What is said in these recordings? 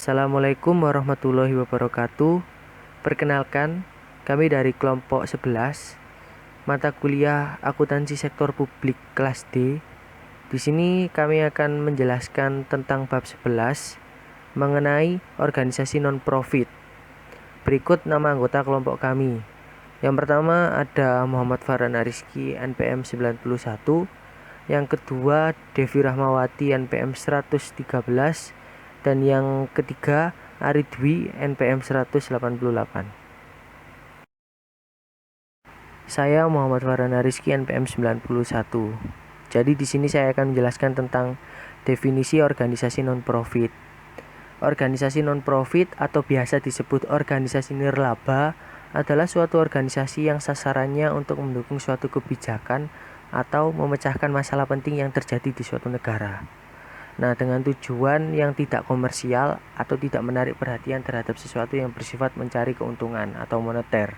Assalamualaikum warahmatullahi wabarakatuh. Perkenalkan, kami dari kelompok 11, mata kuliah Akuntansi Sektor Publik kelas D. Di sini kami akan menjelaskan tentang bab 11 mengenai organisasi non-profit. Berikut nama anggota kelompok kami. Yang pertama ada Muhammad Farhan Rizky NPM 91, yang kedua Devi Rahmawati NPM 113, dan yang ketiga Aridwi NPM 188. Saya Muhammad Farhan Rizky NPM 91. Jadi di sini saya akan menjelaskan tentang definisi organisasi non-profit. Organisasi non-profit atau biasa disebut organisasi nirlaba adalah suatu organisasi yang sasarannya untuk mendukung suatu kebijakan atau memecahkan masalah penting yang terjadi di suatu negara. Nah, dengan tujuan yang tidak komersial atau tidak menarik perhatian terhadap sesuatu yang bersifat mencari keuntungan atau moneter.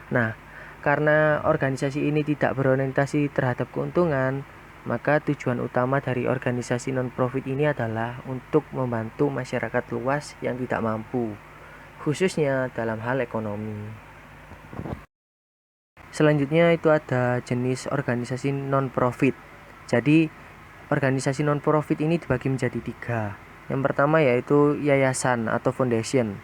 Nah, karena organisasi ini tidak berorientasi terhadap keuntungan, maka tujuan utama dari organisasi non-profit ini adalah untuk membantu masyarakat luas yang tidak mampu, khususnya dalam hal ekonomi. Selanjutnya itu ada jenis organisasi non-profit. Jadi, organisasi non-profit ini dibagi menjadi 3. Yang pertama yaitu yayasan atau foundation.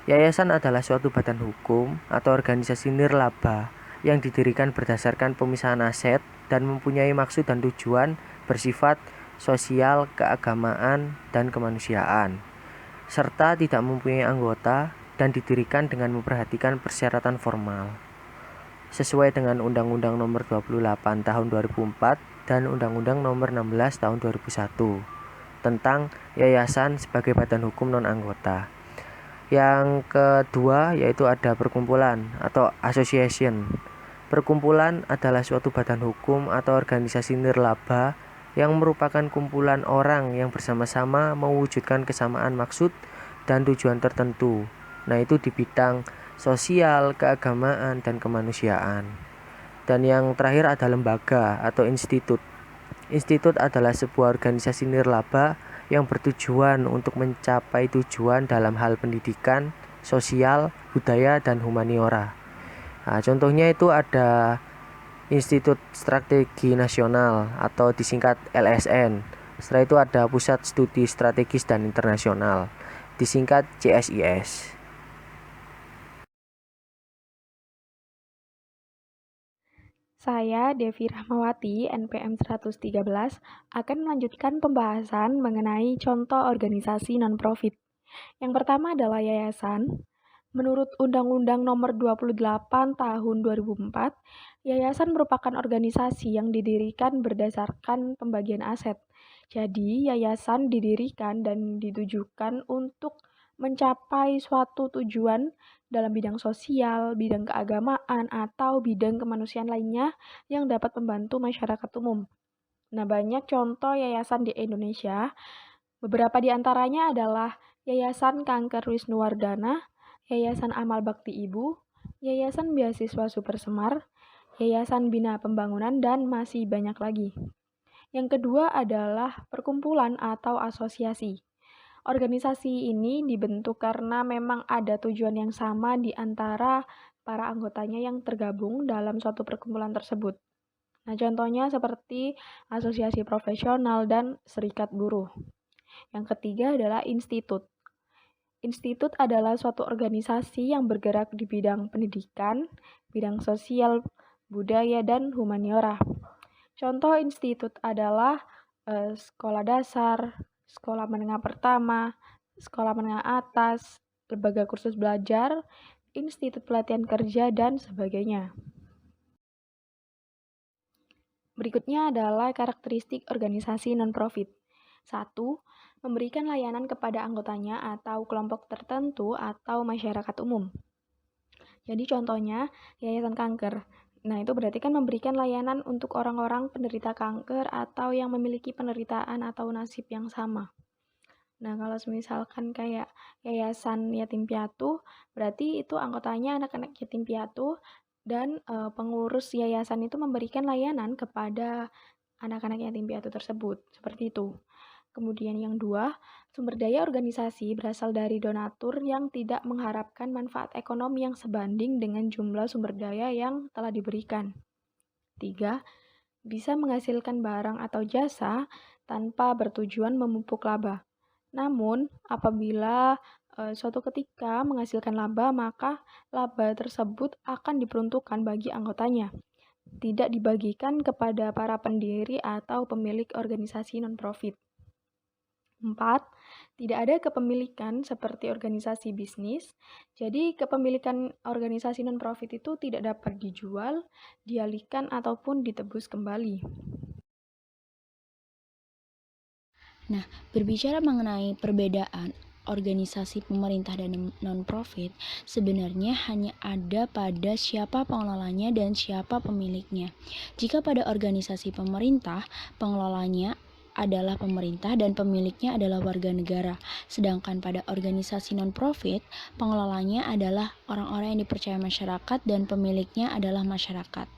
Yayasan adalah suatu badan hukum atau organisasi nirlaba yang didirikan berdasarkan pemisahan aset dan mempunyai maksud dan tujuan bersifat sosial, keagamaan, dan kemanusiaan, serta tidak mempunyai anggota dan didirikan dengan memperhatikan persyaratan formal sesuai dengan Undang-Undang Nomor 28 Tahun 2004 dan Undang-Undang Nomor 16 Tahun 2001 tentang yayasan sebagai badan hukum non-anggota. Yang kedua yaitu ada perkumpulan atau association. Perkumpulan adalah suatu badan hukum atau organisasi nirlaba yang merupakan kumpulan orang yang bersama-sama mewujudkan kesamaan maksud dan tujuan tertentu. Nah, itu di bidang sosial, keagamaan, dan kemanusiaan. Dan yang terakhir ada lembaga atau institut. Institut adalah sebuah organisasi nirlaba yang bertujuan untuk mencapai tujuan dalam hal pendidikan, sosial, budaya, dan humaniora. Nah, contohnya itu ada Institut Strategi Nasional atau disingkat LSN. Setelah itu ada Pusat Studi Strategis dan Internasional, disingkat CSIS. Saya, Devi Rahmawati, NPM 113, akan melanjutkan pembahasan mengenai contoh organisasi non-profit. Yang pertama adalah yayasan. Menurut Undang-Undang Nomor 28 Tahun 2004, yayasan merupakan organisasi yang didirikan berdasarkan pembagian aset. Jadi, yayasan didirikan dan ditujukan untuk mencapai suatu tujuan dalam bidang sosial, bidang keagamaan, atau bidang kemanusiaan lainnya yang dapat membantu masyarakat umum. Nah, banyak contoh yayasan di Indonesia. Beberapa di antaranya adalah Yayasan Kanker Wisnuwardana, Yayasan Amal Bakti Ibu, Yayasan Beasiswa Supersemar, Yayasan Bina Pembangunan, dan masih banyak lagi. Yang kedua adalah perkumpulan atau asosiasi. Organisasi ini dibentuk karena memang ada tujuan yang sama di antara para anggotanya yang tergabung dalam suatu perkumpulan tersebut. Nah, contohnya seperti asosiasi profesional dan serikat buruh. Yang ketiga adalah institut. Institut adalah suatu organisasi yang bergerak di bidang pendidikan, bidang sosial, budaya, dan humaniora. Contoh institut adalah sekolah dasar, sekolah menengah pertama, sekolah menengah atas, lembaga kursus belajar, institut pelatihan kerja, dan sebagainya. Berikutnya adalah karakteristik organisasi non-profit. 1. Memberikan layanan kepada anggotanya atau kelompok tertentu atau masyarakat umum. Jadi contohnya, Yayasan Kanker. Nah, itu berarti kan memberikan layanan untuk orang-orang penderita kanker atau yang memiliki penderitaan atau nasib yang sama. Nah, kalau misalkan kayak Yayasan Yatim Piatu, berarti itu anggotanya anak-anak yatim piatu dan pengurus yayasan itu memberikan layanan kepada anak-anak yatim piatu tersebut. Seperti itu. Kemudian yang dua, sumber daya organisasi berasal dari donatur yang tidak mengharapkan manfaat ekonomi yang sebanding dengan jumlah sumber daya yang telah diberikan. Tiga, bisa menghasilkan barang atau jasa tanpa bertujuan memupuk laba. Namun, apabila suatu ketika menghasilkan laba, maka laba tersebut akan diperuntukkan bagi anggotanya, tidak dibagikan kepada para pendiri atau pemilik organisasi non-profit. 4. Tidak ada kepemilikan seperti organisasi bisnis. Jadi, kepemilikan organisasi non-profit itu tidak dapat dijual, dialihkan, ataupun ditebus kembali. Nah, berbicara mengenai perbedaan organisasi pemerintah dan non-profit, sebenarnya hanya ada pada siapa pengelolanya dan siapa pemiliknya. Jika pada organisasi pemerintah, pengelolanya adalah pemerintah dan pemiliknya adalah warga negara. Sedangkan pada organisasi non-profit, pengelolanya adalah orang-orang yang dipercaya masyarakat dan pemiliknya adalah masyarakat.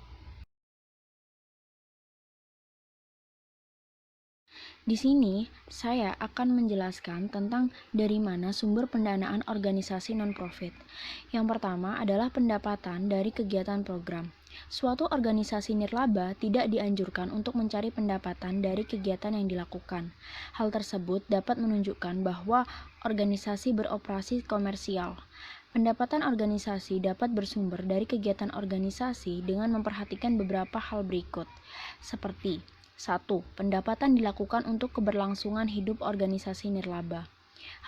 Di sini, saya akan menjelaskan tentang dari mana sumber pendanaan organisasi non-profit. Yang pertama adalah pendapatan dari kegiatan program. Suatu organisasi nirlaba tidak dianjurkan untuk mencari pendapatan dari kegiatan yang dilakukan. Hal tersebut dapat menunjukkan bahwa organisasi beroperasi komersial. Pendapatan organisasi dapat bersumber dari kegiatan organisasi dengan memperhatikan beberapa hal berikut, seperti 1. Pendapatan dilakukan untuk keberlangsungan hidup organisasi nirlaba.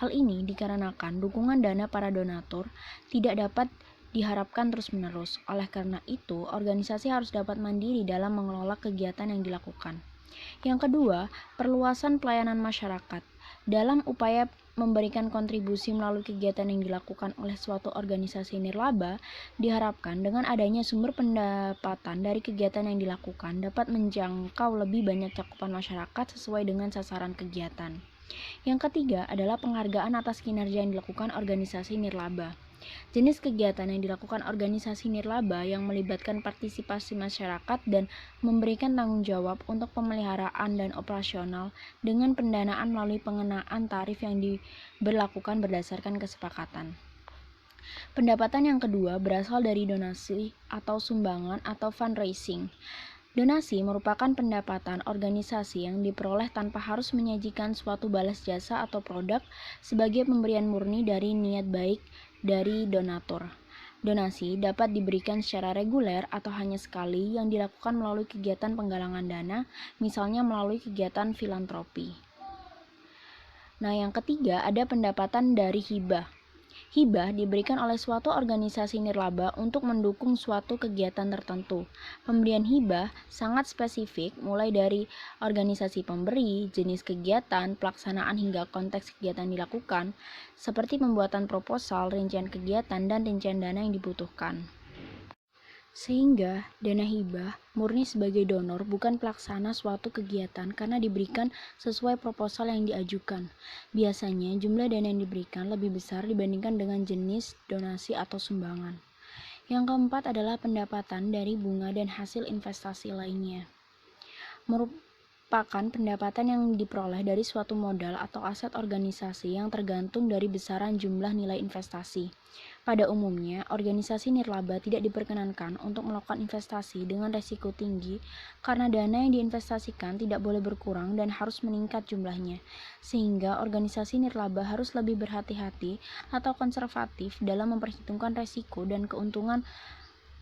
Hal ini dikarenakan dukungan dana para donatur tidak dapat diharapkan terus-menerus. Oleh karena itu, organisasi harus dapat mandiri dalam mengelola kegiatan yang dilakukan. Yang kedua, perluasan pelayanan masyarakat. Dalam upaya memberikan kontribusi melalui kegiatan yang dilakukan oleh suatu organisasi nirlaba, diharapkan dengan adanya sumber pendapatan dari kegiatan yang dilakukan dapat menjangkau lebih banyak cakupan masyarakat sesuai dengan sasaran kegiatan. Yang ketiga adalah penghargaan atas kinerja yang dilakukan organisasi nirlaba. Jenis kegiatan yang dilakukan organisasi nirlaba yang melibatkan partisipasi masyarakat dan memberikan tanggung jawab untuk pemeliharaan dan operasional dengan pendanaan melalui pengenaan tarif yang diberlakukan berdasarkan kesepakatan. Pendapatan yang kedua berasal dari donasi atau sumbangan atau fundraising. Donasi merupakan pendapatan organisasi yang diperoleh tanpa harus menyajikan suatu balas jasa atau produk sebagai pemberian murni dari niat baik dari donatur. Donasi dapat diberikan secara reguler atau hanya sekali yang dilakukan melalui kegiatan penggalangan dana, misalnya melalui kegiatan filantropi. Nah, yang ketiga ada pendapatan dari hibah. Hibah diberikan oleh suatu organisasi nirlaba untuk mendukung suatu kegiatan tertentu. Pemberian hibah sangat spesifik, mulai dari organisasi pemberi, jenis kegiatan, pelaksanaan hingga konteks kegiatan dilakukan, seperti pembuatan proposal, rincian kegiatan, dan rincian dana yang dibutuhkan. Sehingga dana hibah murni sebagai donor bukan pelaksana suatu kegiatan karena diberikan sesuai proposal yang diajukan. Biasanya jumlah dana yang diberikan lebih besar dibandingkan dengan jenis donasi atau sumbangan. Yang keempat adalah pendapatan dari bunga dan hasil investasi lainnya. Merupakan pendapatan yang diperoleh dari suatu modal atau aset organisasi yang tergantung dari besaran jumlah nilai investasi. Pada umumnya, organisasi nirlaba tidak diperkenankan untuk melakukan investasi dengan risiko tinggi karena dana yang diinvestasikan tidak boleh berkurang dan harus meningkat jumlahnya, sehingga organisasi nirlaba harus lebih berhati-hati atau konservatif dalam memperhitungkan risiko dan keuntungan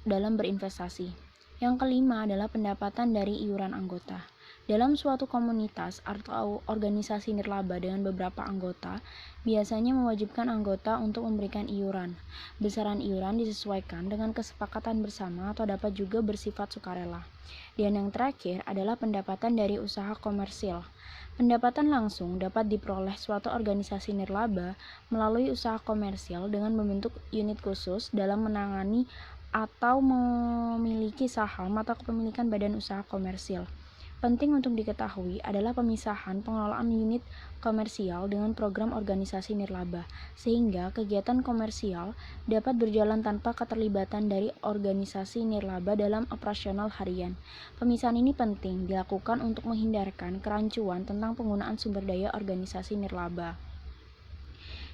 dalam berinvestasi. Yang kelima adalah pendapatan dari iuran anggota. Dalam suatu komunitas atau organisasi nirlaba dengan beberapa anggota, biasanya mewajibkan anggota untuk memberikan iuran. Besaran iuran disesuaikan dengan kesepakatan bersama atau dapat juga bersifat sukarela. Dan yang terakhir adalah pendapatan dari usaha komersil. Pendapatan langsung dapat diperoleh suatu organisasi nirlaba melalui usaha komersil dengan membentuk unit khusus dalam menangani atau memiliki saham atau kepemilikan badan usaha komersil. Penting untuk diketahui adalah pemisahan pengelolaan unit komersial dengan program organisasi nirlaba, sehingga kegiatan komersial dapat berjalan tanpa keterlibatan dari organisasi nirlaba dalam operasional harian. Pemisahan ini penting dilakukan untuk menghindarkan kerancuan tentang penggunaan sumber daya organisasi nirlaba.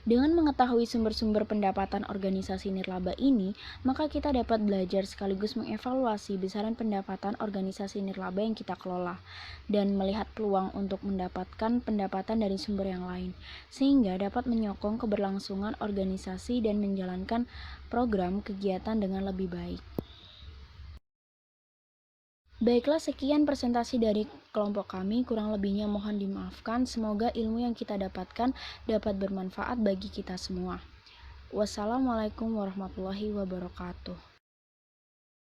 Dengan mengetahui sumber-sumber pendapatan organisasi nirlaba ini, maka kita dapat belajar sekaligus mengevaluasi besaran pendapatan organisasi nirlaba yang kita kelola dan melihat peluang untuk mendapatkan pendapatan dari sumber yang lain, sehingga dapat menyokong keberlangsungan organisasi dan menjalankan program kegiatan dengan lebih baik. Baiklah, sekian presentasi dari kelompok kami, kurang lebihnya mohon dimaafkan. Semoga ilmu yang kita dapatkan dapat bermanfaat bagi kita semua. Wassalamualaikum warahmatullahi wabarakatuh.